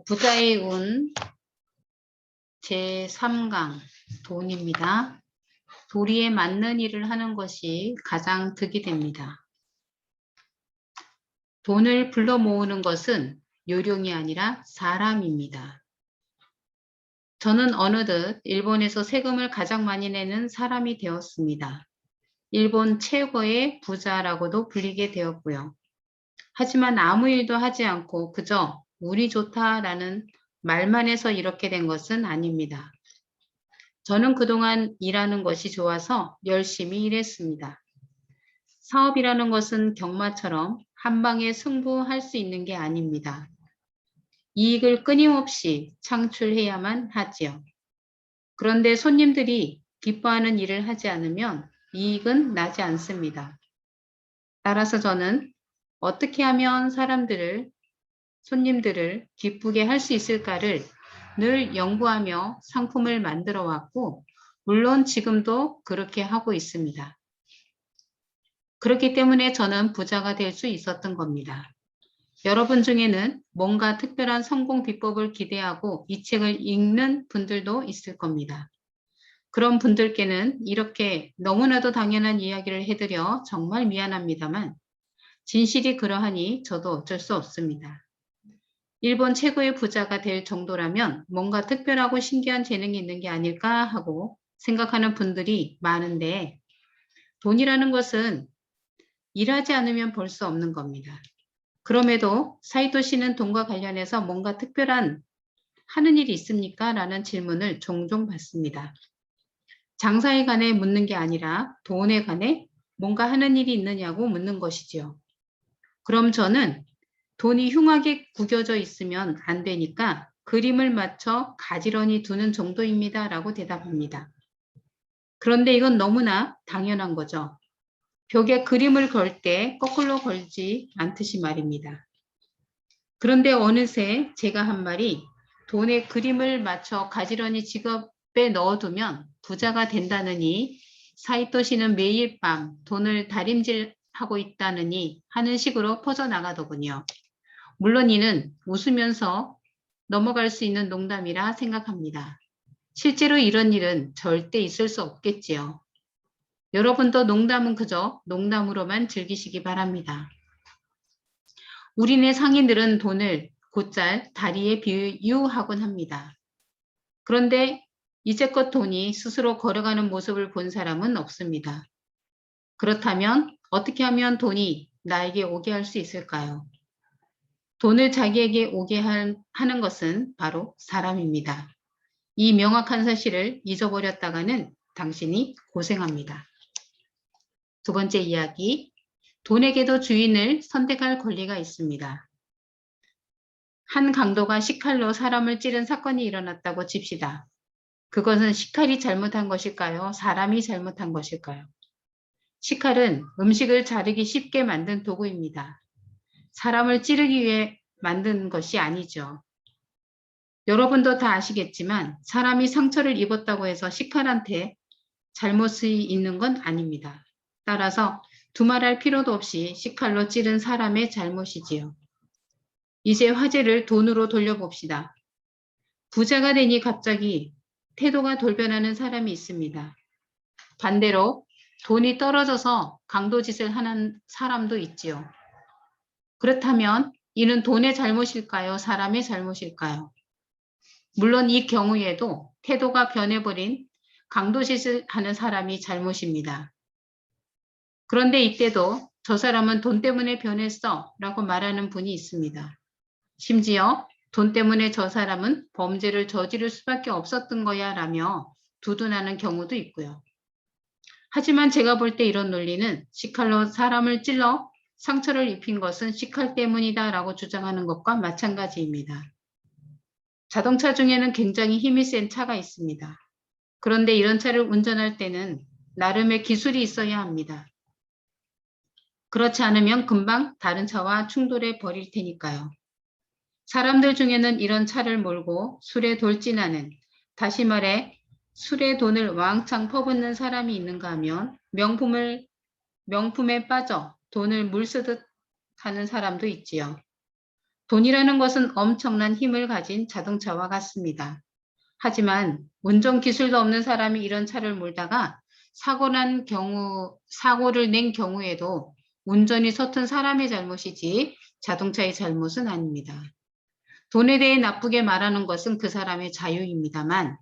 부자의 운 제3강 돈입니다. 도리에 맞는 일을 하는 것이 가장 득이 됩니다. 돈을 불러 모으는 것은 요령이 아니라 사람입니다. 저는 어느덧 일본에서 세금을 가장 많이 내는 사람이 되었습니다. 일본 최고의 부자라고도 불리게 되었고요. 하지만 아무 일도 하지 않고 그저 운이 좋다라는 말만 해서 이렇게 된 것은 아닙니다. 저는 그동안 일하는 것이 좋아서 열심히 일했습니다. 사업이라는 것은 경마처럼 한 방에 승부할 수 있는 게 아닙니다. 이익을 끊임없이 창출해야만 하지요. 그런데 손님들이 기뻐하는 일을 하지 않으면 이익은 나지 않습니다. 따라서 저는 어떻게 하면 손님들을 기쁘게 할 수 있을까를 늘 연구하며 상품을 만들어 왔고, 물론 지금도 그렇게 하고 있습니다. 그렇기 때문에 저는 부자가 될 수 있었던 겁니다. 여러분 중에는 뭔가 특별한 성공 비법을 기대하고 이 책을 읽는 분들도 있을 겁니다. 그런 분들께는 이렇게 너무나도 당연한 이야기를 해드려 정말 미안합니다만 진실이 그러하니 저도 어쩔 수 없습니다. 일본 최고의 부자가 될 정도라면 뭔가 특별하고 신기한 재능이 있는 게 아닐까 하고 생각하는 분들이 많은데 돈이라는 것은 일하지 않으면 벌 수 없는 겁니다. 그럼에도 사이토 씨는 돈과 관련해서 뭔가 특별한 하는 일이 있습니까? 라는 질문을 종종 받습니다. 장사에 관해 묻는 게 아니라 돈에 관해 뭔가 하는 일이 있느냐고 묻는 것이지요. 그럼 저는 돈이 흉하게 구겨져 있으면 안 되니까 그림을 맞춰 가지런히 두는 정도입니다. 라고 대답합니다. 그런데 이건 너무나 당연한 거죠. 벽에 그림을 걸 때 거꾸로 걸지 않듯이 말입니다. 그런데 어느새 제가 한 말이 돈에 그림을 맞춰 가지런히 지갑에 넣어두면 부자가 된다느니 사이토 씨는 매일 밤 돈을 다림질하고 있다느니 하는 식으로 퍼져나가더군요. 물론 이는 웃으면서 넘어갈 수 있는 농담이라 생각합니다. 실제로 이런 일은 절대 있을 수 없겠지요. 여러분도 농담은 그저 농담으로만 즐기시기 바랍니다. 우리네 상인들은 돈을 곧잘 다리에 비유하곤 합니다. 그런데 이제껏 돈이 스스로 걸어가는 모습을 본 사람은 없습니다. 그렇다면 어떻게 하면 돈이 나에게 오게 할 수 있을까요? 돈을 자기에게 오게 하는 것은 바로 사람입니다. 이 명확한 사실을 잊어버렸다가는 당신이 고생합니다. 두 번째 이야기, 돈에게도 주인을 선택할 권리가 있습니다. 한 강도가 식칼로 사람을 찌른 사건이 일어났다고 칩시다. 그것은 식칼이 잘못한 것일까요? 사람이 잘못한 것일까요? 식칼은 음식을 자르기 쉽게 만든 도구입니다. 사람을 찌르기 위해 만든 것이 아니죠. 여러분도 다 아시겠지만 사람이 상처를 입었다고 해서 식칼한테 잘못이 있는 건 아닙니다. 따라서 두말할 필요도 없이 식칼로 찌른 사람의 잘못이지요. 이제 화제를 돈으로 돌려봅시다. 부자가 되니 갑자기 태도가 돌변하는 사람이 있습니다. 반대로 돈이 떨어져서 강도짓을 하는 사람도 있지요. 그렇다면 이는 돈의 잘못일까요? 사람의 잘못일까요? 물론 이 경우에도 태도가 변해버린 강도짓을 하는 사람이 잘못입니다. 그런데 이때도 저 사람은 돈 때문에 변했어 라고 말하는 분이 있습니다. 심지어 돈 때문에 저 사람은 범죄를 저지를 수밖에 없었던 거야 라며 두둔하는 경우도 있고요. 하지만 제가 볼 때 이런 논리는 식칼로 사람을 찔러 상처를 입힌 것은 식칼 때문이다 라고 주장하는 것과 마찬가지입니다. 자동차 중에는 굉장히 힘이 센 차가 있습니다. 그런데 이런 차를 운전할 때는 나름의 기술이 있어야 합니다. 그렇지 않으면 금방 다른 차와 충돌해 버릴 테니까요. 사람들 중에는 이런 차를 몰고 술에 돌진하는, 다시 말해 술에 돈을 왕창 퍼붓는 사람이 있는가 하면 명품에 빠져 돈을 물쓰듯 하는 사람도 있지요. 돈이라는 것은 엄청난 힘을 가진 자동차와 같습니다. 하지만 운전 기술도 없는 사람이 이런 차를 몰다가 사고를 낸 경우에도 운전이 서툰 사람의 잘못이지 자동차의 잘못은 아닙니다. 돈에 대해 나쁘게 말하는 것은 그 사람의 자유입니다만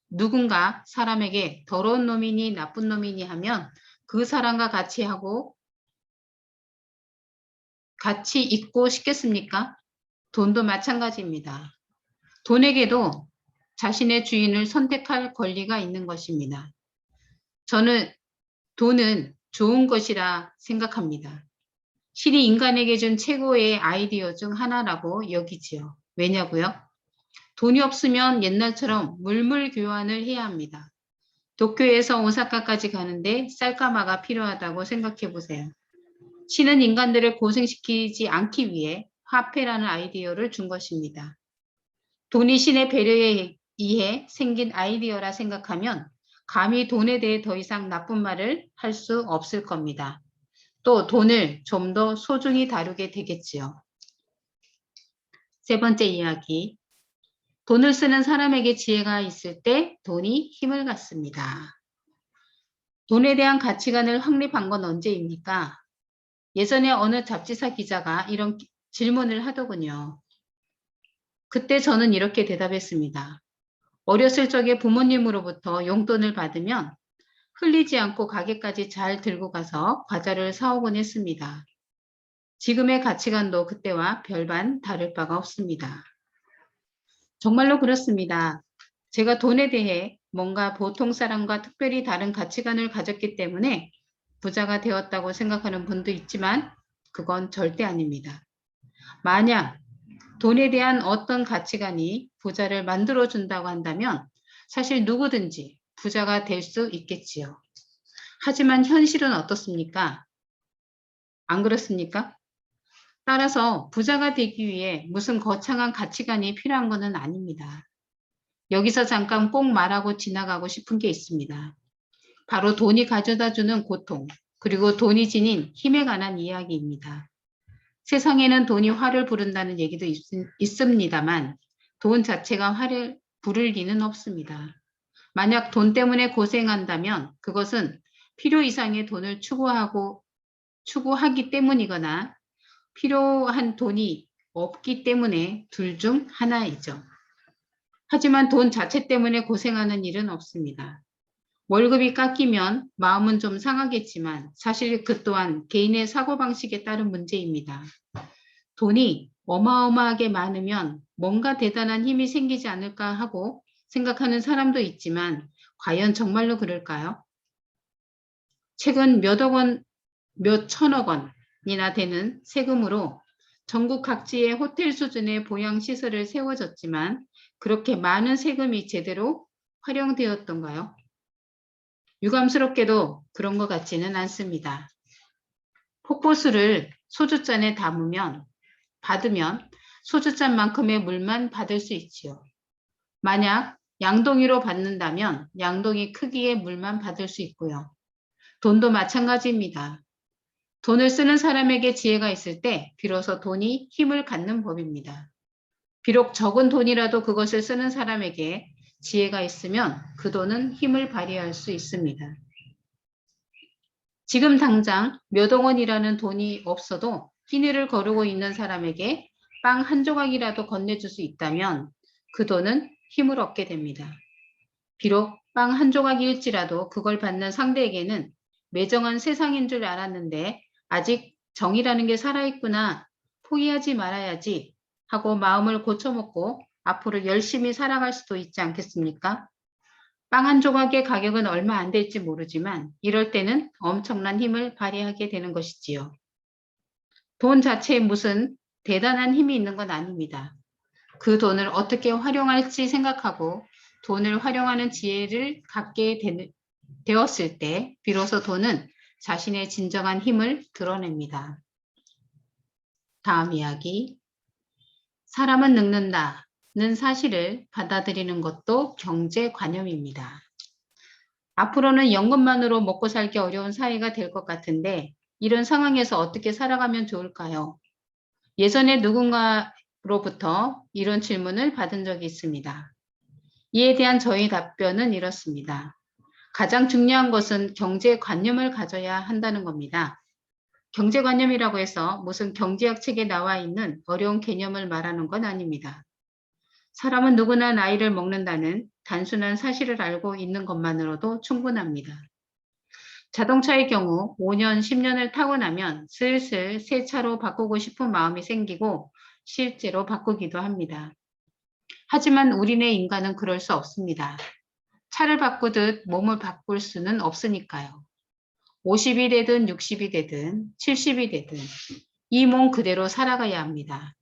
누군가 사람에게 더러운 놈이니 나쁜 놈이니 하면 그 사람과 같이 있고 싶겠습니까? 돈도 마찬가지입니다. 돈에게도 자신의 주인을 선택할 권리가 있는 것입니다. 저는 돈은 좋은 것이라 생각합니다. 신이 인간에게 준 최고의 아이디어 중 하나라고 여기지요. 왜냐고요? 돈이 없으면 옛날처럼 물물 교환을 해야 합니다. 도쿄에서 오사카까지 가는데 쌀가마가 필요하다고 생각해 보세요. 신은 인간들을 고생시키지 않기 위해 화폐라는 아이디어를 준 것입니다. 돈이 신의 배려에 의해 생긴 아이디어라 생각하면 감히 돈에 대해 더 이상 나쁜 말을 할 수 없을 겁니다. 또 돈을 좀 더 소중히 다루게 되겠지요. 세 번째 이야기. 돈을 쓰는 사람에게 지혜가 있을 때 돈이 힘을 갖습니다. 돈에 대한 가치관을 확립한 건 언제입니까? 예전에 어느 잡지사 기자가 이런 질문을 하더군요. 그때 저는 이렇게 대답했습니다. 어렸을 적에 부모님으로부터 용돈을 받으면 흘리지 않고 가게까지 잘 들고 가서 과자를 사오곤 했습니다. 지금의 가치관도 그때와 별반 다를 바가 없습니다. 정말로 그렇습니다. 제가 돈에 대해 뭔가 보통 사람과 특별히 다른 가치관을 가졌기 때문에 부자가 되었다고 생각하는 분도 있지만 그건 절대 아닙니다. 만약 돈에 대한 어떤 가치관이 부자를 만들어준다고 한다면 사실 누구든지 부자가 될 수 있겠지요. 하지만 현실은 어떻습니까? 안 그렇습니까? 따라서 부자가 되기 위해 무슨 거창한 가치관이 필요한 것은 아닙니다. 여기서 잠깐 꼭 말하고 지나가고 싶은 게 있습니다. 바로 돈이 가져다주는 고통, 그리고 돈이 지닌 힘에 관한 이야기입니다. 세상에는 돈이 화를 부른다는 얘기도 있습니다만 돈 자체가 화를 부를 리는 없습니다. 만약 돈 때문에 고생한다면 그것은 필요 이상의 돈을 추구하기 때문이거나 필요한 돈이 없기 때문에 둘 중 하나이죠. 하지만 돈 자체 때문에 고생하는 일은 없습니다. 월급이 깎이면 마음은 좀 상하겠지만 사실 그 또한 개인의 사고방식에 따른 문제입니다. 돈이 어마어마하게 많으면 뭔가 대단한 힘이 생기지 않을까 하고 생각하는 사람도 있지만 과연 정말로 그럴까요? 최근 몇 천억 원이나 되는 세금으로 전국 각지의 호텔 수준의 보양시설을 세워졌지만 그렇게 많은 세금이 제대로 활용되었던가요? 유감스럽게도 그런 것 같지는 않습니다. 폭포수를 소주잔에 받으면 소주잔만큼의 물만 받을 수 있지요. 만약 양동이로 받는다면 양동이 크기의 물만 받을 수 있고요. 돈도 마찬가지입니다. 돈을 쓰는 사람에게 지혜가 있을 때 비로소 돈이 힘을 갖는 법입니다. 비록 적은 돈이라도 그것을 쓰는 사람에게 지혜가 있으면 그 돈은 힘을 발휘할 수 있습니다. 지금 당장 몇 억원이라는 돈이 없어도 끼니를 거르고 있는 사람에게 빵 한 조각이라도 건네줄 수 있다면 그 돈은 힘을 얻게 됩니다. 비록 빵 한 조각일지라도 그걸 받는 상대에게는 매정한 세상인 줄 알았는데 아직 정이라는 게 살아있구나, 포기하지 말아야지 하고 마음을 고쳐먹고 앞으로 열심히 살아갈 수도 있지 않겠습니까? 빵 한 조각의 가격은 얼마 안 될지 모르지만 이럴 때는 엄청난 힘을 발휘하게 되는 것이지요. 돈 자체에 무슨 대단한 힘이 있는 건 아닙니다. 그 돈을 어떻게 활용할지 생각하고 돈을 활용하는 지혜를 갖게 되었을 때 비로소 돈은 자신의 진정한 힘을 드러냅니다. 다음 이야기. 사람은 늙는다는 사실을 받아들이는 것도 경제관념입니다. 앞으로는 연금만으로 먹고 살기 어려운 사회가 될 것 같은데 이런 상황에서 어떻게 살아가면 좋을까요? 예전에 로부터 이런 질문을 받은 적이 있습니다. 이에 대한 저희 답변은 이렇습니다. 가장 중요한 것은 경제관념을 가져야 한다는 겁니다. 경제관념이라고 해서 무슨 경제학 책에 나와 있는 어려운 개념을 말하는 건 아닙니다. 사람은 누구나 나이를 먹는다는 단순한 사실을 알고 있는 것만으로도 충분합니다. 자동차의 경우 5년, 10년을 타고 나면 슬슬 새 차로 바꾸고 싶은 마음이 생기고 실제로 바꾸기도 합니다. 하지만 우리네 인간은 그럴 수 없습니다. 차를 바꾸듯 몸을 바꿀 수는 없으니까요. 50이 되든 60이 되든 70이 되든 이 몸 그대로 살아가야 합니다.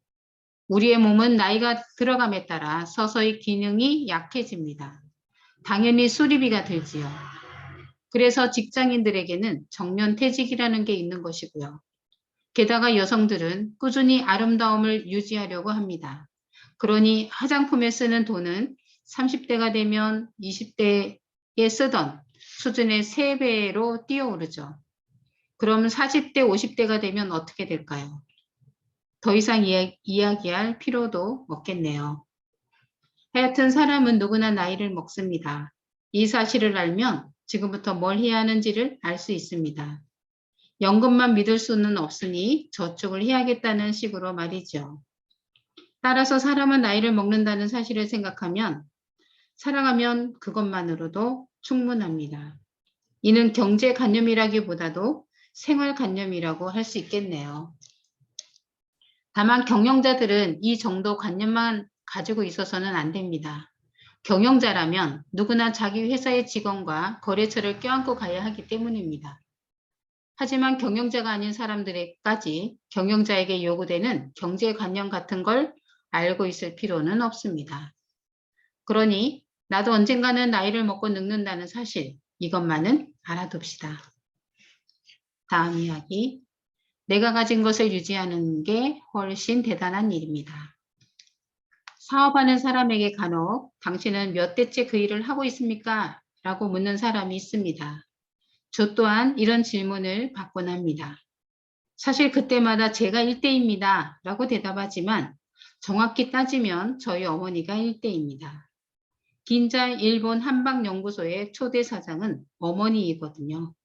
우리의 몸은 나이가 들어감에 따라 서서히 기능이 약해집니다. 당연히 수리비가 들지요. 그래서 직장인들에게는 정년퇴직이라는 게 있는 것이고요. 게다가 여성들은 꾸준히 아름다움을 유지하려고 합니다. 그러니 화장품에 쓰는 돈은 30대가 되면 20대에 쓰던 수준의 3배로 뛰어오르죠. 그럼 40대, 50대가 되면 어떻게 될까요? 더 이상 이야기할 필요도 없겠네요. 하여튼 사람은 누구나 나이를 먹습니다. 이 사실을 알면 지금부터 뭘 해야 하는지를 알 수 있습니다. 연금만 믿을 수는 없으니 저축을 해야겠다는 식으로 말이죠. 따라서 사람은 나이를 먹는다는 사실을 생각하면 살아가면 그것만으로도 충분합니다. 이는 경제관념이라기보다도 생활관념이라고 할 수 있겠네요. 다만 경영자들은 이 정도 관념만 가지고 있어서는 안 됩니다. 경영자라면 누구나 자기 회사의 직원과 거래처를 껴안고 가야 하기 때문입니다. 하지만 경영자가 아닌 사람들에까지 경영자에게 요구되는 경제관념 같은 걸 알고 있을 필요는 없습니다. 그러니 나도 언젠가는 나이를 먹고 늙는다는 사실, 이것만은 알아둡시다. 다음 이야기. 내가 가진 것을 유지하는 게 훨씬 대단한 일입니다. 사업하는 사람에게 간혹 당신은 몇 대째 그 일을 하고 있습니까? 라고 묻는 사람이 있습니다. 저 또한 이런 질문을 받곤 합니다. 사실 그때마다 제가 1대입니다. 라고 대답하지만 정확히 따지면 저희 어머니가 1대입니다. 긴자 일본 한방연구소의 초대 사장은 어머니이거든요.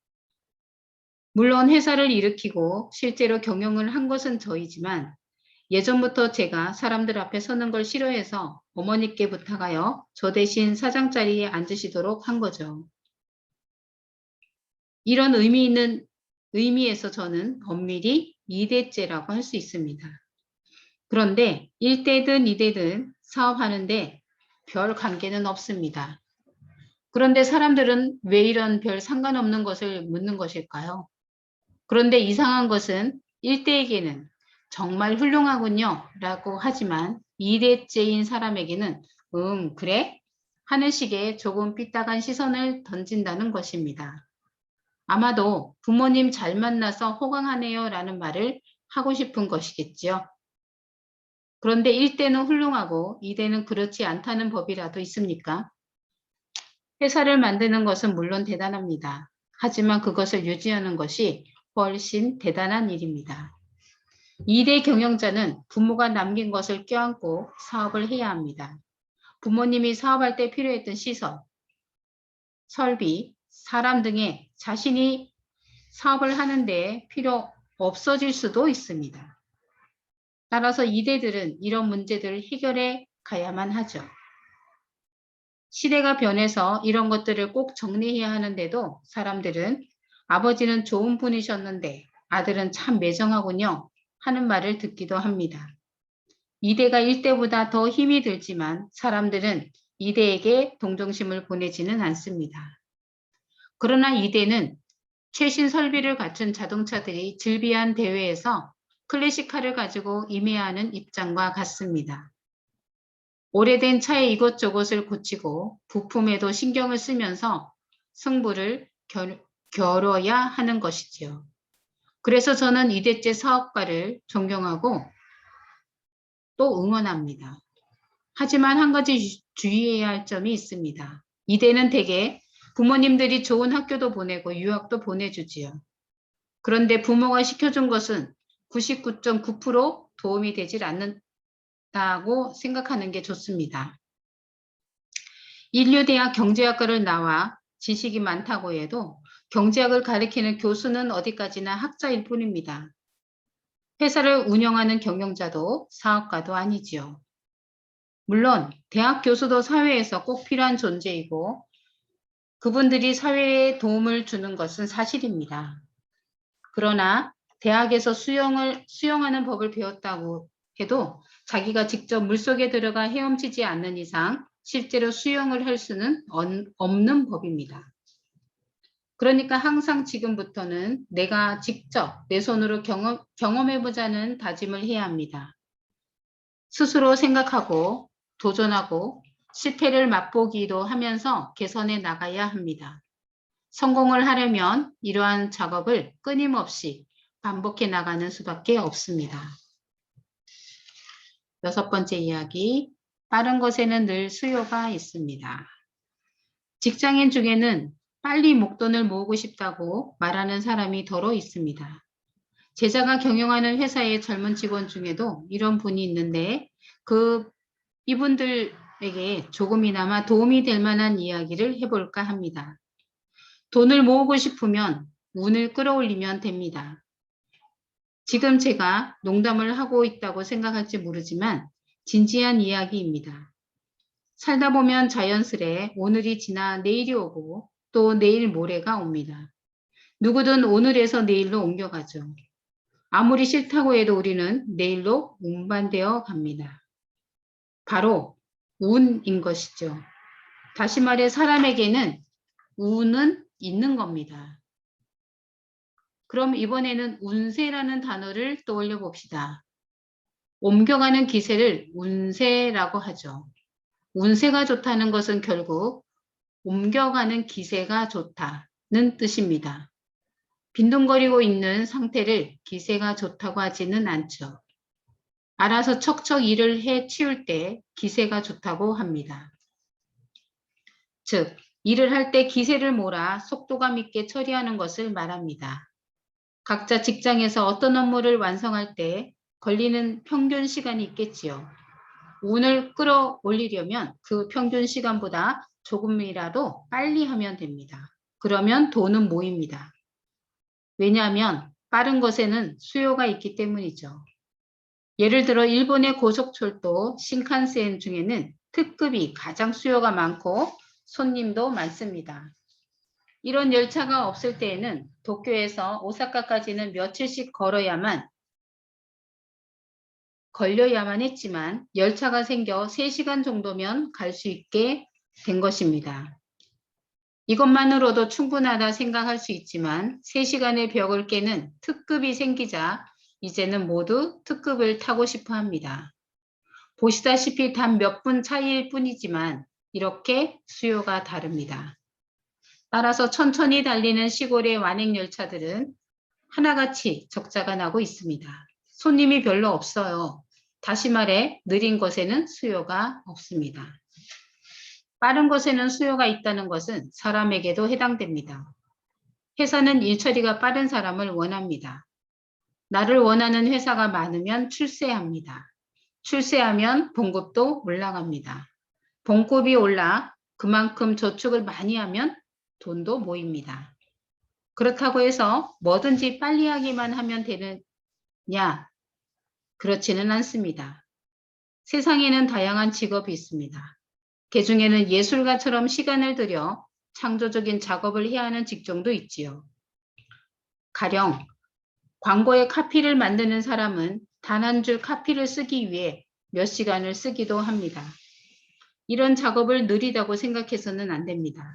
물론 회사를 일으키고 실제로 경영을 한 것은 저이지만 예전부터 제가 사람들 앞에 서는 걸 싫어해서 어머니께 부탁하여 저 대신 사장 자리에 앉으시도록 한 거죠. 이런 의미에서 저는 엄밀히 2대째라고 할 수 있습니다. 그런데 1대든 2대든 사업하는데 별 관계는 없습니다. 그런데 사람들은 왜 이런 별 상관없는 것을 묻는 것일까요? 그런데 이상한 것은 1대에게는 정말 훌륭하군요 라고 하지만 2대째인 사람에게는 그래? 하는 식의 조금 삐딱한 시선을 던진다는 것입니다. 아마도 부모님 잘 만나서 호강하네요 라는 말을 하고 싶은 것이겠죠. 그런데 1대는 훌륭하고 2대는 그렇지 않다는 법이라도 있습니까? 회사를 만드는 것은 물론 대단합니다. 하지만 그것을 유지하는 것이 훨씬 대단한 일입니다. 2대 경영자는 부모가 남긴 것을 껴안고 사업을 해야 합니다. 부모님이 사업할 때 필요했던 시설, 설비, 사람 등의 자신이 사업을 하는데 필요 없어질 수도 있습니다. 따라서 2대들은 이런 문제들을 해결해 가야만 하죠. 시대가 변해서 이런 것들을 꼭 정리해야 하는데도 사람들은 아버지는 좋은 분이셨는데 아들은 참 매정하군요 하는 말을 듣기도 합니다. 2대가 1대보다 더 힘이 들지만 사람들은 2대에게 동정심을 보내지는 않습니다. 그러나 2대는 최신 설비를 갖춘 자동차들이 즐비한 대회에서 클래식카를 가지고 임해야 하는 입장과 같습니다. 오래된 차의 이것저것을 고치고 부품에도 신경을 쓰면서 승부를 겨뤄야 하는 것이지요. 그래서 저는 2대째 사업가를 존경하고 또 응원합니다. 하지만 한 가지 주의해야 할 점이 있습니다. 2대는 대개 부모님들이 좋은 학교도 보내고 유학도 보내주지요. 그런데 부모가 시켜준 것은 99.9% 도움이 되질 있다고 생각하는 게 좋습니다. 인류대학 경제학과를 나와 지식이 많다고 해도 경제학을 가리키는 교수는 어디까지나 학자일 뿐입니다. 회사를 운영하는 경영자도 사업가도 아니지요. 물론 대학 교수도 사회에서 꼭 필요한 존재이고 그분들이 사회에 도움을 주는 것은 사실입니다. 그러나 대학에서 수영하는 법을 배웠다고 해도 자기가 직접 물속에 들어가 헤엄치지 않는 이상 실제로 수영을 할 수는 없는 법입니다. 그러니까 항상 지금부터는 내가 직접 내 손으로 경험해보자는 다짐을 해야 합니다. 스스로 생각하고 도전하고 실패를 맛보기도 하면서 개선해 나가야 합니다. 성공을 하려면 이러한 작업을 끊임없이 반복해 나가는 수밖에 없습니다. 6번째 이야기, 빠른 것에는 늘 수요가 있습니다. 직장인 중에는 빨리 목돈을 모으고 싶다고 말하는 사람이 더러 있습니다. 제자가 경영하는 회사의 젊은 직원 중에도 이런 분이 있는데 이분들에게 조금이나마 도움이 될 만한 이야기를 해볼까 합니다. 돈을 모으고 싶으면 운을 끌어올리면 됩니다. 지금 제가 농담을 하고 있다고 생각할지 모르지만 진지한 이야기입니다. 살다 보면 자연스레 오늘이 지나 내일이 오고 또 내일 모레가 옵니다. 누구든 오늘에서 내일로 옮겨가죠. 아무리 싫다고 해도 우리는 내일로 운반되어 갑니다. 바로 운인 것이죠. 다시 말해 사람에게는 운은 있는 겁니다. 그럼 이번에는 운세라는 단어를 떠올려 봅시다. 옮겨가는 기세를 운세라고 하죠. 운세가 좋다는 것은 결국 옮겨가는 기세가 좋다는 뜻입니다. 빈둥거리고 있는 상태를 기세가 좋다고 하지는 않죠. 알아서 척척 일을 해 치울 때 기세가 좋다고 합니다. 즉, 일을 할 때 기세를 몰아 속도감 있게 처리하는 것을 말합니다. 각자 직장에서 어떤 업무를 완성할 때 걸리는 평균 시간이 있겠지요. 운을 끌어올리려면 그 평균 시간보다 조금이라도 빨리 하면 됩니다. 그러면 돈은 모입니다. 왜냐하면 빠른 것에는 수요가 있기 때문이죠. 예를 들어 일본의 고속철도 신칸센 중에는 특급이 가장 수요가 많고 손님도 많습니다. 이런 열차가 없을 때에는 도쿄에서 오사카까지는 며칠씩 걸려야만 했지만 열차가 생겨 3시간 정도면 갈 수 있게 된 것입니다. 이것만으로도 충분하다 생각할 수 있지만 3시간의 벽을 깨는 특급이 생기자 이제는 모두 특급을 타고 싶어 합니다. 보시다시피 단 몇 분 차이일 뿐이지만 이렇게 수요가 다릅니다. 따라서 천천히 달리는 시골의 완행열차들은 하나같이 적자가 나고 있습니다. 손님이 별로 없어요. 다시 말해 느린 것에는 수요가 없습니다. 빠른 것에는 수요가 있다는 것은 사람에게도 해당됩니다. 회사는 일처리가 빠른 사람을 원합니다. 나를 원하는 회사가 많으면 출세합니다. 출세하면 봉급도 올라갑니다. 봉급이 올라 그만큼 저축을 많이 하면 돈도 모입니다. 그렇다고 해서 뭐든지 빨리 하기만 하면 되느냐? 그렇지는 않습니다. 세상에는 다양한 직업이 있습니다. 그 중에는 예술가처럼 시간을 들여 창조적인 작업을 해야 하는 직종도 있지요. 가령 광고에 카피를 만드는 사람은 단 한 줄 카피를 쓰기 위해 몇 시간을 쓰기도 합니다. 이런 작업을 느리다고 생각해서는 안 됩니다.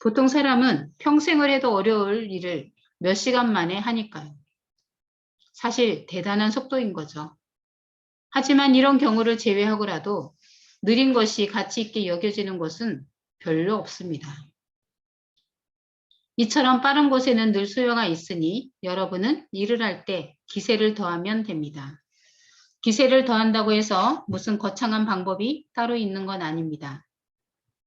보통 사람은 평생을 해도 어려울 일을 몇 시간 만에 하니까요. 사실 대단한 속도인 거죠. 하지만 이런 경우를 제외하고라도 느린 것이 가치 있게 여겨지는 것은 별로 없습니다. 이처럼 빠른 곳에는 늘 수요가 있으니 여러분은 일을 할 때 기세를 더하면 됩니다. 기세를 더한다고 해서 무슨 거창한 방법이 따로 있는 건 아닙니다.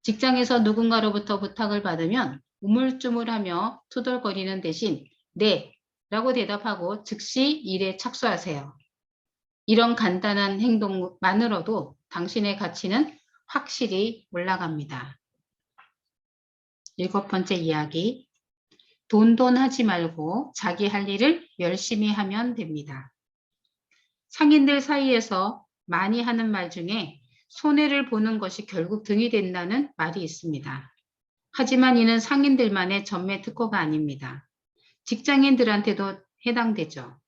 직장에서 누군가로부터 부탁을 받으면 우물쭈물하며 투덜거리는 대신 네 라고 대답하고 즉시 일에 착수하세요. 이런 간단한 행동만으로도 당신의 가치는 확실히 올라갑니다. 7번째 이야기. 돈 하지 말고 자기 할 일을 열심히 하면 됩니다. 상인들 사이에서 많이 하는 말 중에 손해를 보는 것이 결국 등이 된다는 말이 있습니다. 하지만 이는 상인들만의 전매 특허가 아닙니다. 직장인들한테도 해당되죠.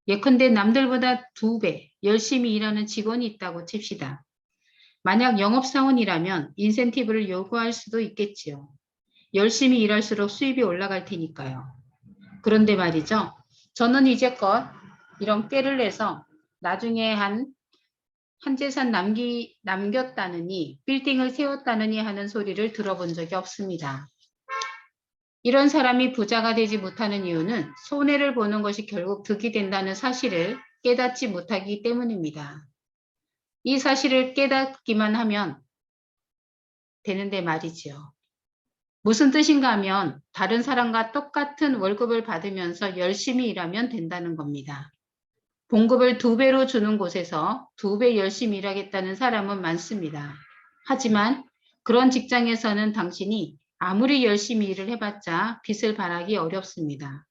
예컨대 남들보다 2배 열심히 일하는 직원이 있다고 칩시다. 만약 영업사원이라면 인센티브를 요구할 수도 있겠지요. 열심히 일할수록 수입이 올라갈 테니까요. 그런데 말이죠. 저는 이제껏 이런 꾀를 내서 나중에 한 재산 남겼다느니 빌딩을 세웠다느니 하는 소리를 들어본 적이 없습니다. 이런 사람이 부자가 되지 못하는 이유는 손해를 보는 것이 결국 득이 된다는 사실을 깨닫지 못하기 때문입니다. 이 사실을 깨닫기만 하면 되는데 말이지요. 무슨 뜻인가 하면 다른 사람과 똑같은 월급을 받으면서 열심히 일하면 된다는 겁니다. 봉급을 2배로 주는 곳에서 2배 열심히 일하겠다는 사람은 많습니다. 하지만 그런 직장에서는 당신이 아무리 열심히 일을 해봤자 빚을 발하기 어렵습니다.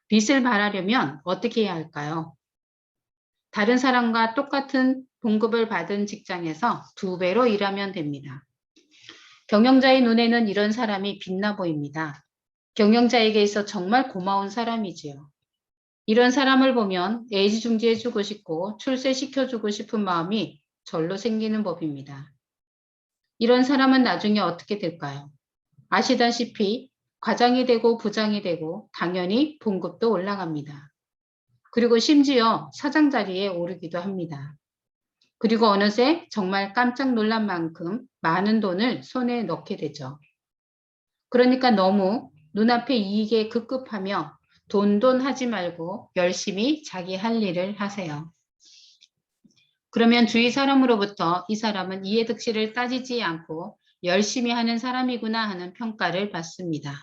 빚을 발하려면 어떻게 해야 할까요? 다른 사람과 똑같은 봉급을 받은 직장에서 2배로 일하면 됩니다. 경영자의 눈에는 이런 사람이 빛나 보입니다. 경영자에게 있어 정말 고마운 사람이지요. 이런 사람을 보면 애지중지해주고 싶고 출세시켜주고 싶은 마음이 절로 생기는 법입니다. 이런 사람은 나중에 어떻게 될까요? 아시다시피 과장이 되고 부장이 되고 당연히 봉급도 올라갑니다. 그리고 심지어 사장 자리에 오르기도 합니다. 그리고 어느새 정말 깜짝 놀란 만큼 많은 돈을 손에 넣게 되죠. 그러니까 너무 눈앞에 이익에 급급하며 돈 하지 말고 열심히 자기 할 일을 하세요. 그러면 주위 사람으로부터 이 사람은 이해득실을 따지지 않고 열심히 하는 사람이구나 하는 평가를 받습니다.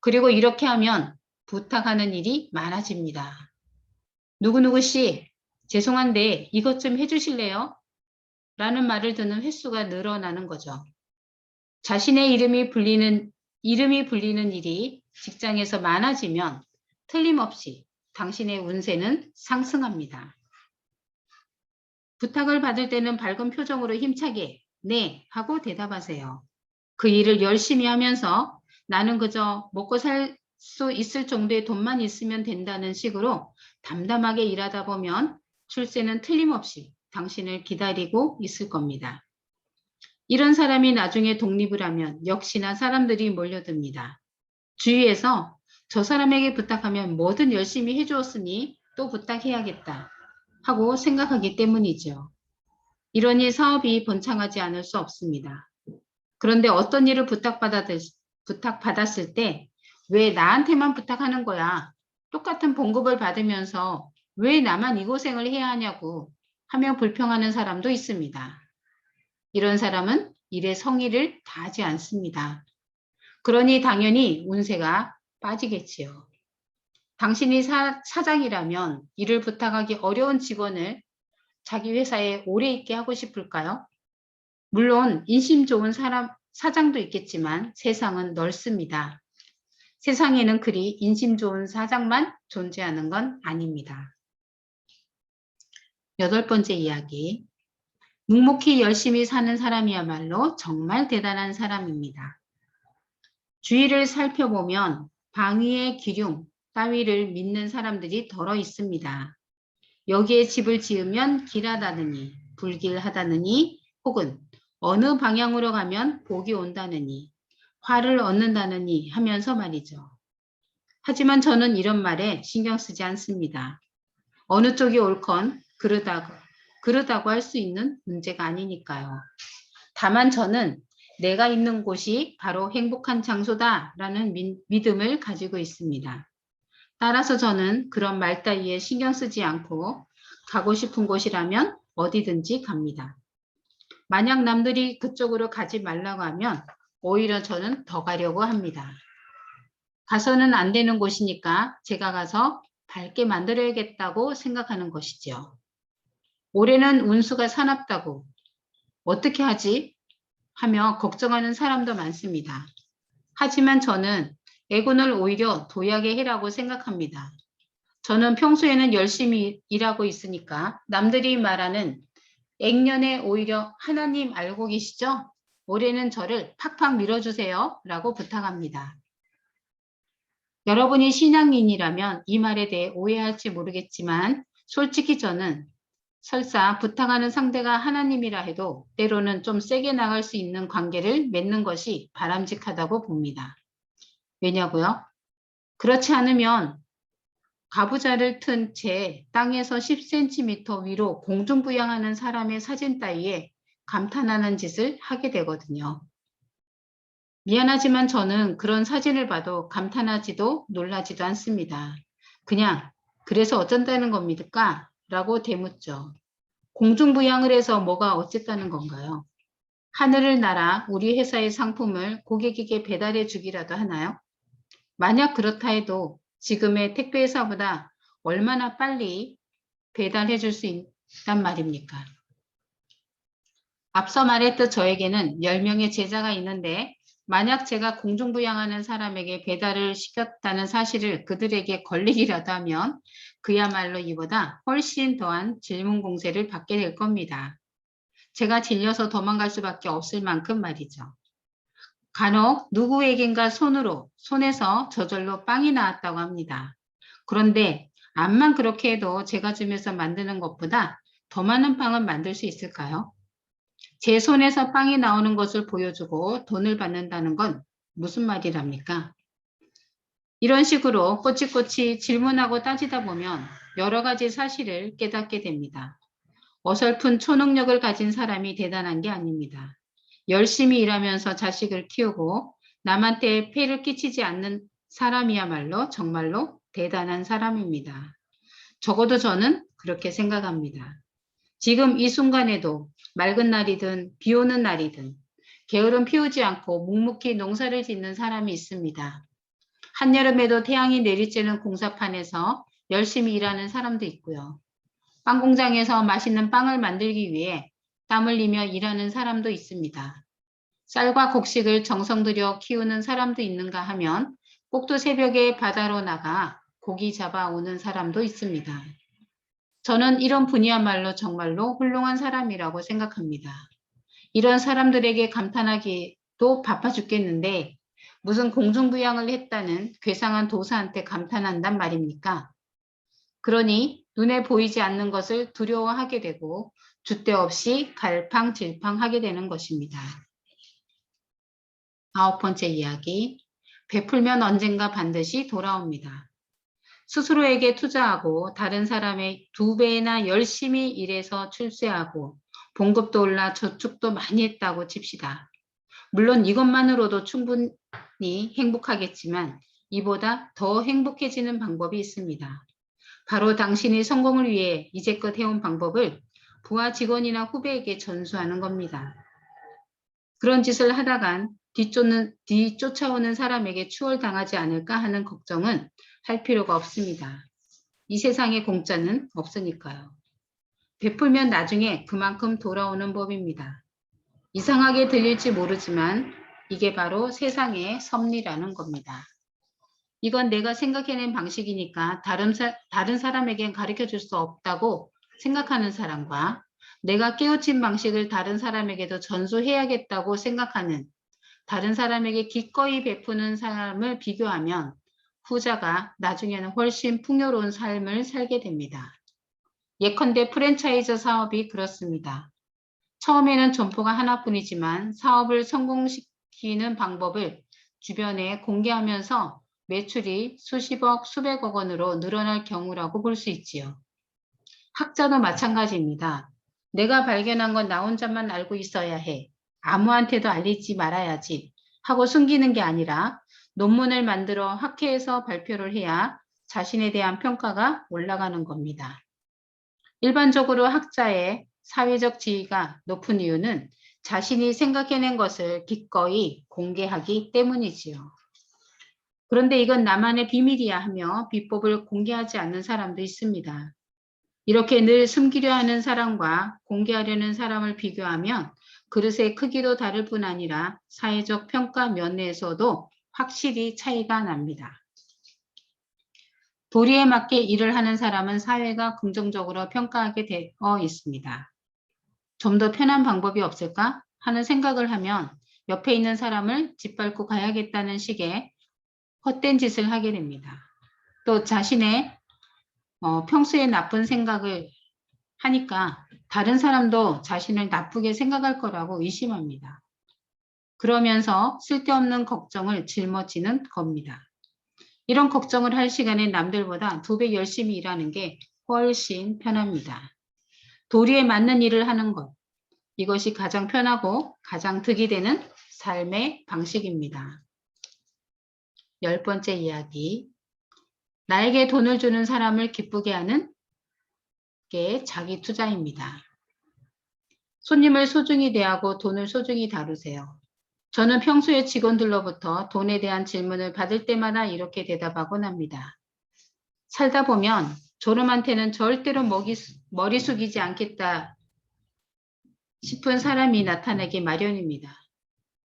그리고 이렇게 하면 부탁하는 일이 많아집니다. 누구누구 씨, 죄송한데 이것 좀 해주실래요? 라는 말을 듣는 횟수가 늘어나는 거죠. 자신의 이름이 불리는 일이 직장에서 많아지면 틀림없이 당신의 운세는 상승합니다. 부탁을 받을 때는 밝은 표정으로 힘차게 네 하고 대답하세요. 그 일을 열심히 하면서 나는 그저 먹고 살 수 있을 정도의 돈만 있으면 된다는 식으로 담담하게 일하다 보면 출세는 틀림없이 당신을 기다리고 있을 겁니다. 이런 사람이 나중에 독립을 하면 역시나 사람들이 몰려듭니다. 주위에서 저 사람에게 부탁하면 뭐든 열심히 해주었으니 또 부탁해야겠다 하고 생각하기 때문이죠. 이러니 사업이 번창하지 않을 수 없습니다. 그런데 어떤 일을 부탁받았을 때 왜 나한테만 부탁하는 거야? 똑같은 봉급을 받으면서 왜 나만 이 고생을 해야 하냐고 하며 불평하는 사람도 있습니다. 이런 사람은 일의 성의를 다하지 않습니다. 그러니 당연히 운세가 빠지겠지요. 당신이 사장이라면 일을 부탁하기 어려운 직원을 자기 회사에 오래 있게 하고 싶을까요? 물론 인심 좋은 사장도 있겠지만 세상은 넓습니다. 세상에는 그리 인심 좋은 사장만 존재하는 건 아닙니다. 8번째 이야기. 묵묵히 열심히 사는 사람이야말로 정말 대단한 사람입니다. 주위를 살펴보면 방위의 기륭 따위를 믿는 사람들이 덜어 있습니다. 여기에 집을 지으면 길하다느니 불길하다느니 혹은 어느 방향으로 가면 복이 온다느니 화를 얻는다느니 하면서 말이죠. 하지만 저는 이런 말에 신경 쓰지 않습니다. 어느 쪽이 옳건 그러다고 할 수 있는 문제가 아니니까요. 다만 저는 내가 있는 곳이 바로 행복한 장소다라는 믿음을 가지고 있습니다. 따라서 저는 그런 말 따위에 신경 쓰지 않고 가고 싶은 곳이라면 어디든지 갑니다. 만약 남들이 그쪽으로 가지 말라고 하면 오히려 저는 더 가려고 합니다. 가서는 안 되는 곳이니까 제가 가서 밝게 만들어야겠다고 생각하는 것이죠. 올해는 운수가 사납다고 어떻게 하지? 하며 걱정하는 사람도 많습니다. 하지만 저는 애군을 오히려 도약의 해라고 생각합니다. 저는 평소에는 열심히 일하고 있으니까 남들이 말하는 액년에 오히려 하나님 알고 계시죠? 올해는 저를 팍팍 밀어주세요 라고 부탁합니다. 여러분이 신앙인이라면 이 말에 대해 오해할지 모르겠지만 솔직히 저는 설사 부탁하는 상대가 하나님이라 해도 때로는 좀 세게 나갈 수 있는 관계를 맺는 것이 바람직하다고 봅니다. 왜냐고요? 그렇지 않으면 가부좌를 튼 채 땅에서 10cm 위로 공중부양하는 사람의 사진 따위에 감탄하는 짓을 하게 되거든요. 미안하지만 저는 그런 사진을 봐도 감탄하지도 놀라지도 않습니다. 그냥 그래서 어쩐다는 겁니까? 라고 되묻죠. 공중부양을 해서 뭐가 어쨌다는 건가요? 하늘을 날아 우리 회사의 상품을 고객에게 배달해 주기라도 하나요? 만약 그렇다 해도 지금의 택배회사보다 얼마나 빨리 배달해 줄 수 있단 말입니까? 앞서 말했듯 저에게는 10명의 제자가 있는데 만약 제가 공중부양하는 사람에게 배달을 시켰다는 사실을 그들에게 걸리기라도 하면 그야말로 이보다 훨씬 더한 질문 공세를 받게 될 겁니다. 제가 질려서 도망갈 수밖에 없을 만큼 말이죠. 간혹 누구에겐가 손에서 저절로 빵이 나왔다고 합니다. 그런데 암만 그렇게 해도 제가 집에서 만드는 것보다 더 많은 빵은 만들 수 있을까요? 제 손에서 빵이 나오는 것을 보여주고 돈을 받는다는 건 무슨 말이랍니까? 이런 식으로 꼬치꼬치 질문하고 따지다 보면 여러 가지 사실을 깨닫게 됩니다. 어설픈 초능력을 가진 사람이 대단한 게 아닙니다. 열심히 일하면서 자식을 키우고 남한테 폐를 끼치지 않는 사람이야말로 정말로 대단한 사람입니다. 적어도 저는 그렇게 생각합니다. 지금 이 순간에도 맑은 날이든 비 오는 날이든 게으름 피우지 않고 묵묵히 농사를 짓는 사람이 있습니다. 한여름에도 태양이 내리쬐는 공사판에서 열심히 일하는 사람도 있고요. 빵 공장에서 맛있는 빵을 만들기 위해 땀 흘리며 일하는 사람도 있습니다. 쌀과 곡식을 정성 들여 키우는 사람도 있는가 하면 꼭두 새벽에 바다로 나가 고기 잡아오는 사람도 있습니다. 저는 이런 분이야말로 정말로 훌륭한 사람이라고 생각합니다. 이런 사람들에게 감탄하기도 바빠 죽겠는데 무슨 공중부양을 했다는 괴상한 도사한테 감탄한단 말입니까? 그러니 눈에 보이지 않는 것을 두려워하게 되고 줏대 없이 갈팡질팡하게 되는 것입니다. 9번째 이야기, 베풀면 언젠가 반드시 돌아옵니다. 스스로에게 투자하고 다른 사람의 2배나 열심히 일해서 출세하고 봉급도 올라 저축도 많이 했다고 칩시다. 물론 이것만으로도 충분히 행복하겠지만 이보다 더 행복해지는 방법이 있습니다. 바로 당신이 성공을 위해 이제껏 해온 방법을 부하 직원이나 후배에게 전수하는 겁니다. 그런 짓을 하다간 뒤쫓아오는 사람에게 추월당하지 않을까 하는 걱정은 할 필요가 없습니다. 이 세상에 공짜는 없으니까요. 베풀면 나중에 그만큼 돌아오는 법입니다. 이상하게 들릴지 모르지만 이게 바로 세상의 섭리라는 겁니다. 이건 내가 생각해낸 방식이니까 다른 사람에겐 가르쳐 줄 수 없다고 생각하는 사람과 내가 깨우친 방식을 다른 사람에게도 전수해야겠다고 생각하는 다른 사람에게 기꺼이 베푸는 사람을 비교하면 후자가 나중에는 훨씬 풍요로운 삶을 살게 됩니다. 예컨대 프랜차이즈 사업이 그렇습니다. 처음에는 점포가 하나뿐이지만 사업을 성공시키는 방법을 주변에 공개하면서 매출이 수십억, 수백억 원으로 늘어날 경우라고 볼 수 있지요. 학자도 마찬가지입니다. 내가 발견한 건 나 혼자만 알고 있어야 해. 아무한테도 알리지 말아야지 하고 숨기는 게 아니라 논문을 만들어 학회에서 발표를 해야 자신에 대한 평가가 올라가는 겁니다. 일반적으로 학자의 사회적 지위가 높은 이유는 자신이 생각해낸 것을 기꺼이 공개하기 때문이지요. 그런데 이건 나만의 비밀이야 하며 비법을 공개하지 않는 사람도 있습니다. 이렇게 늘 숨기려 하는 사람과 공개하려는 사람을 비교하면 그릇의 크기도 다를 뿐 아니라 사회적 평가 면에서도 확실히 차이가 납니다. 도리에 맞게 일을 하는 사람은 사회가 긍정적으로 평가하게 되어 있습니다. 좀 더 편한 방법이 없을까 하는 생각을 하면 옆에 있는 사람을 짓밟고 가야겠다는 식의 헛된 짓을 하게 됩니다. 또 자신의 평소에 나쁜 생각을 하니까 다른 사람도 자신을 나쁘게 생각할 거라고 의심합니다. 그러면서 쓸데없는 걱정을 짊어지는 겁니다. 이런 걱정을 할 시간에 남들보다 2배 열심히 일하는 게 훨씬 편합니다. 도리에 맞는 일을 하는 것, 이것이 가장 편하고 가장 득이 되는 삶의 방식입니다. 10번째 이야기, 나에게 돈을 주는 사람을 기쁘게 하는 게 자기 투자입니다. 손님을 소중히 대하고 돈을 소중히 다루세요. 저는 평소에 직원들로부터 돈에 대한 질문을 받을 때마다 이렇게 대답하곤 합니다. 살다 보면 저놈한테는 절대로 머리 숙이지 않겠다 싶은 사람이 나타나기 마련입니다.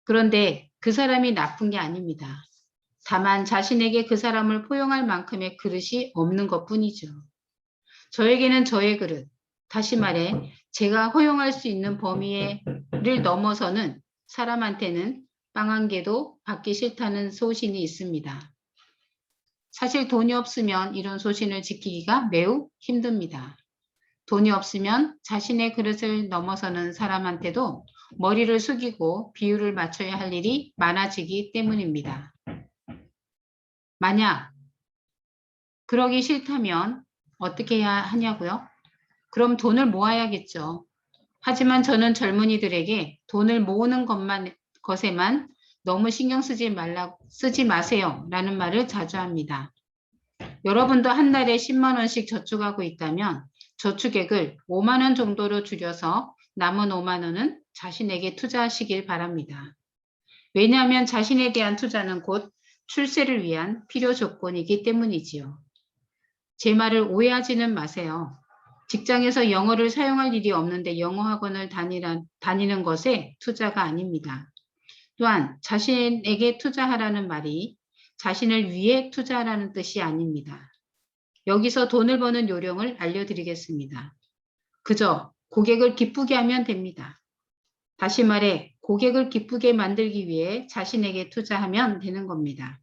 그런데 그 사람이 나쁜 게 아닙니다. 다만 자신에게 그 사람을 포용할 만큼의 그릇이 없는 것뿐이죠. 저에게는 저의 그릇, 다시 말해 제가 허용할 수 있는 범위를 넘어서는 사람한테는 빵 한 개도 받기 싫다는 소신이 있습니다. 사실 돈이 없으면 이런 소신을 지키기가 매우 힘듭니다. 돈이 없으면 자신의 그릇을 넘어서는 사람한테도 머리를 숙이고 비율을 맞춰야 할 일이 많아지기 때문입니다. 만약 그러기 싫다면 어떻게 해야 하냐고요? 그럼 돈을 모아야겠죠. 하지만 저는 젊은이들에게 돈을 모으는 것에만 너무 신경 쓰지 마세요 라는 말을 자주 합니다. 여러분도 한 달에 10만 원씩 저축하고 있다면 저축액을 5만 원 정도로 줄여서 남은 5만 원은 자신에게 투자하시길 바랍니다. 왜냐하면 자신에 대한 투자는 곧 출세를 위한 필요 조건이기 때문이지요. 제 말을 오해하지는 마세요. 직장에서 영어를 사용할 일이 없는데 영어 학원을 다니는 것에 투자가 아닙니다. 또한 자신에게 투자하라는 말이 자신을 위해 투자하라는 뜻이 아닙니다. 여기서 돈을 버는 요령을 알려드리겠습니다. 그저 고객을 기쁘게 하면 됩니다. 다시 말해 고객을 기쁘게 만들기 위해 자신에게 투자하면 되는 겁니다.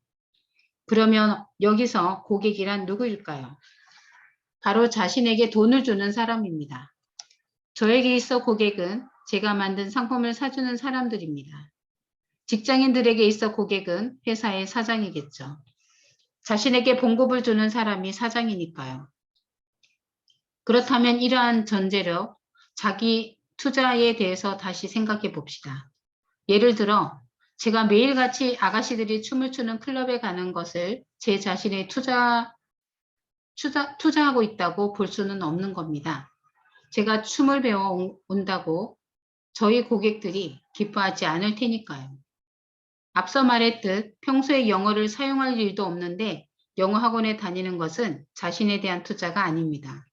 그러면 여기서 고객이란 누구일까요? 바로 자신에게 돈을 주는 사람입니다. 저에게 있어 고객은 제가 만든 상품을 사주는 사람들입니다. 직장인들에게 있어 고객은 회사의 사장이겠죠. 자신에게 봉급을 주는 사람이 사장이니까요. 그렇다면 이러한 전제로 자기 투자에 대해서 다시 생각해 봅시다. 예를 들어 제가 매일같이 아가씨들이 춤을 추는 클럽에 가는 것을 제 자신의 투자하고 있다고 볼 수는 없는 겁니다. 제가 춤을 배워 온다고 저희 고객들이 기뻐하지 않을 테니까요. 앞서 말했듯 평소에 영어를 사용할 일도 없는데 영어 학원에 다니는 것은 자신에 대한 투자가 아닙니다.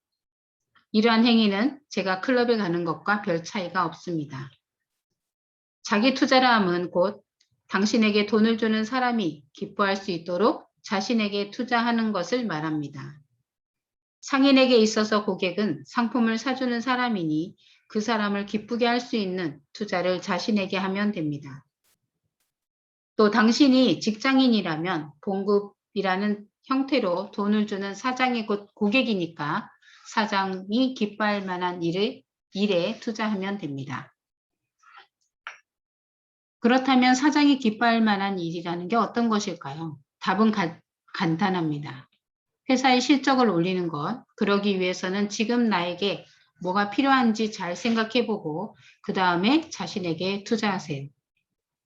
이러한 행위는 제가 클럽에 가는 것과 별 차이가 없습니다. 자기 투자라 함은 곧 당신에게 돈을 주는 사람이 기뻐할 수 있도록 자신에게 투자하는 것을 말합니다. 상인에게 있어서 고객은 상품을 사주는 사람이니 그 사람을 기쁘게 할 수 있는 투자를 자신에게 하면 됩니다. 또 당신이 직장인이라면 봉급이라는 형태로 돈을 주는 사장이 곧 고객이니까 사장이 기뻐할 만한 일에 투자하면 됩니다. 그렇다면 사장이 기뻐할 만한 일이라는 게 어떤 것일까요? 답은 간단합니다. 회사의 실적을 올리는 것, 그러기 위해서는 지금 나에게 뭐가 필요한지 잘 생각해보고 그 다음에 자신에게 투자하세요.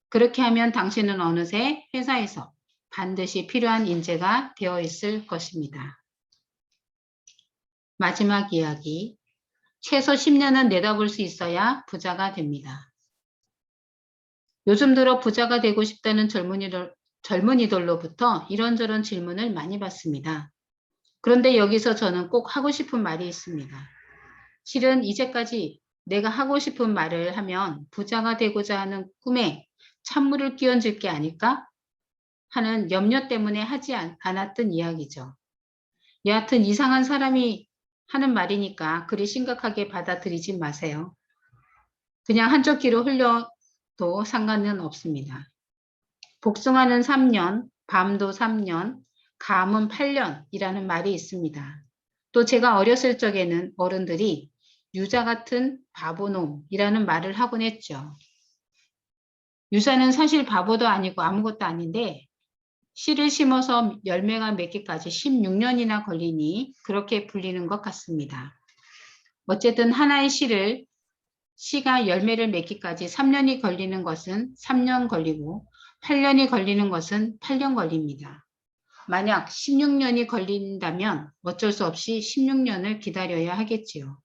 그렇게 하면 당신은 어느새 회사에서 반드시 필요한 인재가 되어 있을 것입니다. 마지막 이야기, 최소 10년은 내다볼 수 있어야 부자가 됩니다. 요즘 들어 부자가 되고 싶다는 젊은이들로부터 이런저런 질문을 많이 받습니다. 그런데 여기서 저는 꼭 하고 싶은 말이 있습니다. 실은 이제까지 내가 하고 싶은 말을 하면 부자가 되고자 하는 꿈에 찬물을 끼얹을 게 아닐까 하는 염려 때문에 하지 않았던 이야기죠. 여하튼 이상한 사람이 하는 말이니까 그리 심각하게 받아들이지 마세요. 그냥 한쪽 귀로 흘려도 상관은 없습니다. 복숭아는 3년, 밤도 3년, 감은 8년이라는 말이 있습니다. 또 제가 어렸을 적에는 어른들이 유자 같은 바보놈이라는 말을 하곤 했죠. 유자는 사실 바보도 아니고 아무것도 아닌데 씨를 심어서 열매가 맺기까지 16년이나 걸리니 그렇게 불리는 것 같습니다. 어쨌든 하나의 씨가 열매를 맺기까지 3년이 걸리는 것은 3년 걸리고 8년이 걸리는 것은 8년 걸립니다. 만약 16년이 걸린다면 어쩔 수 없이 16년을 기다려야 하겠지요.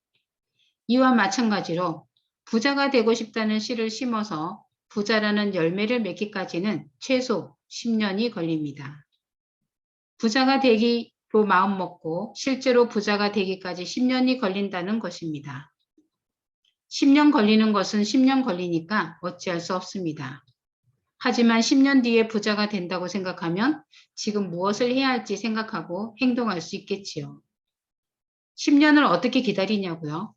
이와 마찬가지로 부자가 되고 싶다는 씨를 심어서 부자라는 열매를 맺기까지는 최소 10년이 걸립니다. 부자가 되기로 마음먹고 실제로 부자가 되기까지 10년이 걸린다는 것입니다. 10년 걸리는 것은 10년 걸리니까 어찌할 수 없습니다. 하지만 10년 뒤에 부자가 된다고 생각하면 지금 무엇을 해야 할지 생각하고 행동할 수 있겠지요. 10년을 어떻게 기다리냐고요?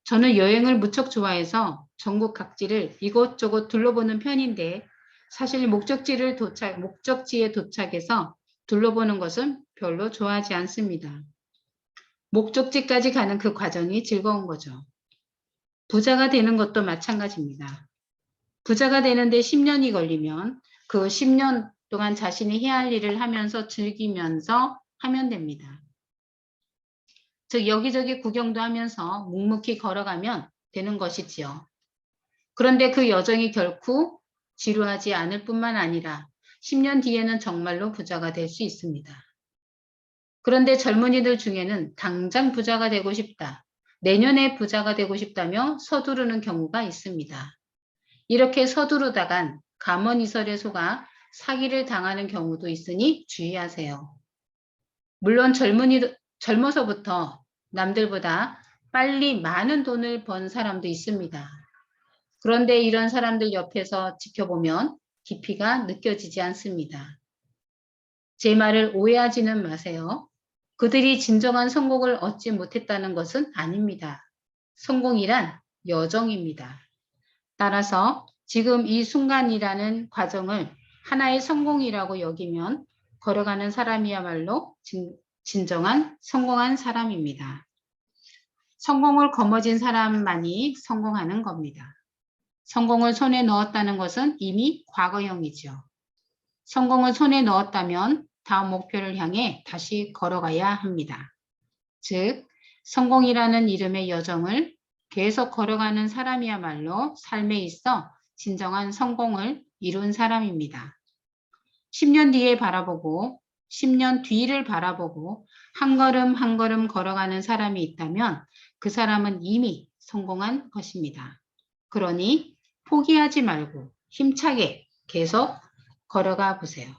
저는 여행을 무척 좋아해서 전국 각지를 이곳저곳 둘러보는 편인데 사실 목적지에 도착해서 둘러보는 것은 별로 좋아하지 않습니다. 목적지까지 가는 그 과정이 즐거운 거죠. 부자가 되는 것도 마찬가지입니다. 부자가 되는데 10년이 걸리면 그 10년 동안 자신이 해야 할 일을 하면서 즐기면서 하면 됩니다. 즉 여기저기 구경도 하면서 묵묵히 걸어가면 되는 것이지요. 그런데 그 여정이 결코 지루하지 않을 뿐만 아니라 10년 뒤에는 정말로 부자가 될 수 있습니다. 그런데 젊은이들 중에는 당장 부자가 되고 싶다, 내년에 부자가 되고 싶다며 서두르는 경우가 있습니다. 이렇게 서두르다간 감언이설에 속아 사기를 당하는 경우도 있으니 주의하세요. 물론 젊어서부터 남들보다 빨리 많은 돈을 번 사람도 있습니다. 그런데 이런 사람들 옆에서 지켜보면 깊이가 느껴지지 않습니다. 제 말을 오해하지는 마세요. 그들이 진정한 성공을 얻지 못했다는 것은 아닙니다. 성공이란 여정입니다. 따라서 지금 이 순간이라는 과정을 하나의 성공이라고 여기면 걸어가는 사람이야말로 진정한 성공한 사람입니다. 성공을 거머쥔 사람만이 성공하는 겁니다. 성공을 손에 넣었다는 것은 이미 과거형이죠. 성공을 손에 넣었다면 다음 목표를 향해 다시 걸어가야 합니다. 즉, 성공이라는 이름의 여정을 계속 걸어가는 사람이야말로 삶에 있어 진정한 성공을 이룬 사람입니다. 10년 뒤에 바라보고 10년 뒤를 바라보고 한 걸음 한 걸음 걸어가는 사람이 있다면 그 사람은 이미 성공한 것입니다. 그러니 포기하지 말고 힘차게 계속 걸어가 보세요.